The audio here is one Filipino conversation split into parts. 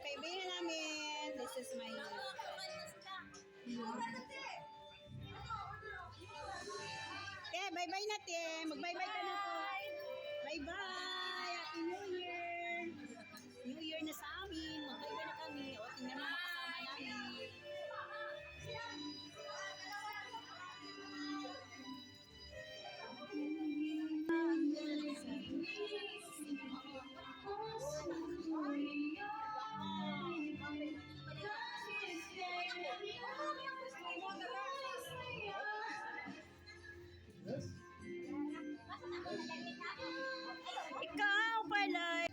kaibigan namin. This is my... Bye-bye na, te. Mag-bye-bye ka na po. Bye-bye. Happy New Year. New Year na sa amin. Mag-bye-bye na kami. O, tingnan mo makasama namin. Ikaw pala.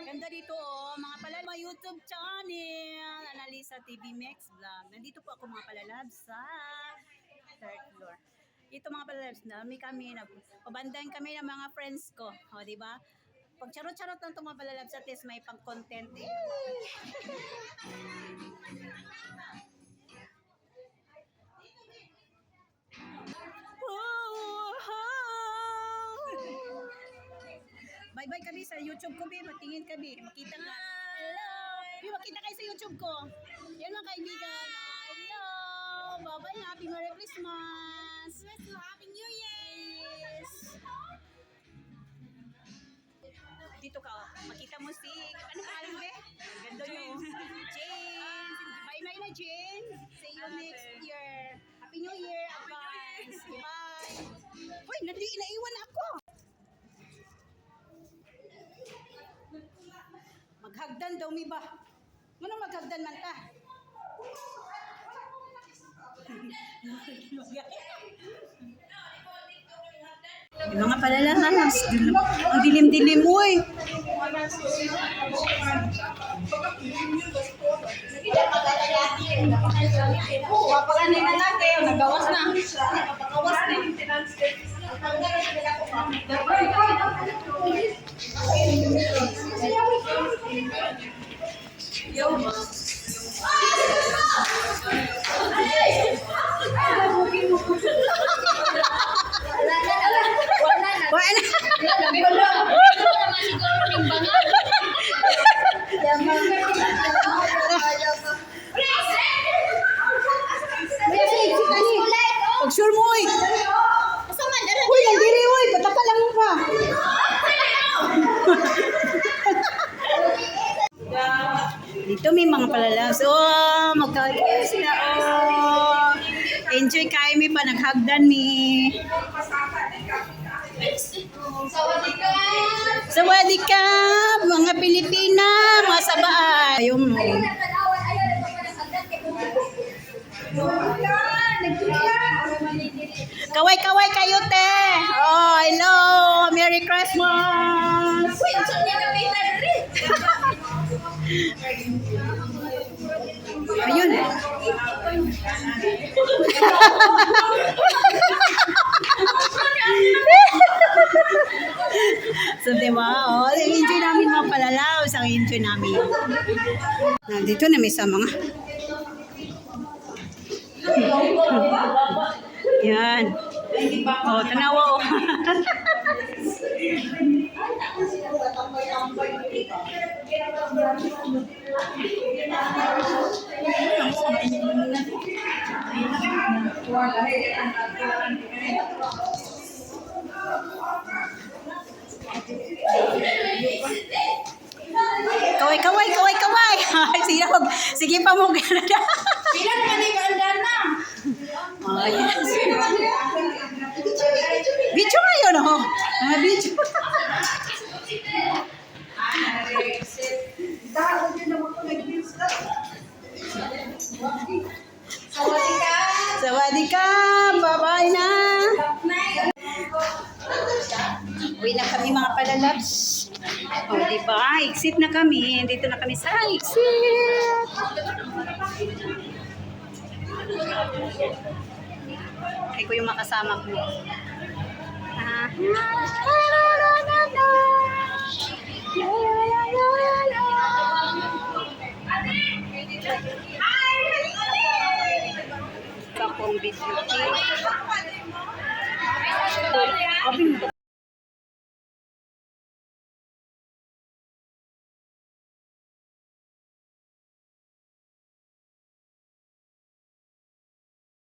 Ganda dito mga palala, mga YouTube channel, Analisa TV Max Vlog. Nandito po ako mga palalab sa third floor. Ito mga palalabs na kami pabandayan kami ng mga friends ko. O, di ba? Pag charot-charot lang itong mga palalabs, at least may pang-content. Bye-bye kami sa YouTube ko, Bi. Matingin kami. Makita ka. Hello! Bi, makita kayo sa YouTube ko. Yan mga kaibigan. Hello! Bye-bye. Happy Merry Christmas! Happy New Year! Dito ka, makita mo si... Ano pangalan mo, Be? Ganda nyo. Jane! Bye-bye na, Jane! See you next year. Happy New Year, advance. Bye! Uy, naiwan ako! Maghagdan daw mi ba? Ano maghagdan man ka? Yung mga palalas, ang dilim-dilim mo eh. Papaganay na lang kayo, nagawas na. Napakawas na. Pag-sure mo eh. Uy, nandiri uy. Pataka lang mo pa. Dito may mga palalas. Oh, magkakaroon sila. Oh, enjoy kayo mi pa. Naghagdan mi. Sawadikap, mga Pilipina, mga sabaan. Ayaw mo. Kaway-kaway kayo, te. Oh, hello. Merry Christmas. Ayun. So, diba? Oh, enjoy namin mga palalaw. Ang enjoy namin. Nandito na may sa mga... Yan. Oh, tanawa oh. Kaway. Sige pa mo. Pilan ka ni kaandan na. Oh, yes. Video ngayon, oh. Video. Sawadikap. Bye-bye na. Uwi na kami mga palalabs. O, diba? Exit na kami. Dito na kami sa exit. Ay ko yung makasama ko. Kapong video. Kaping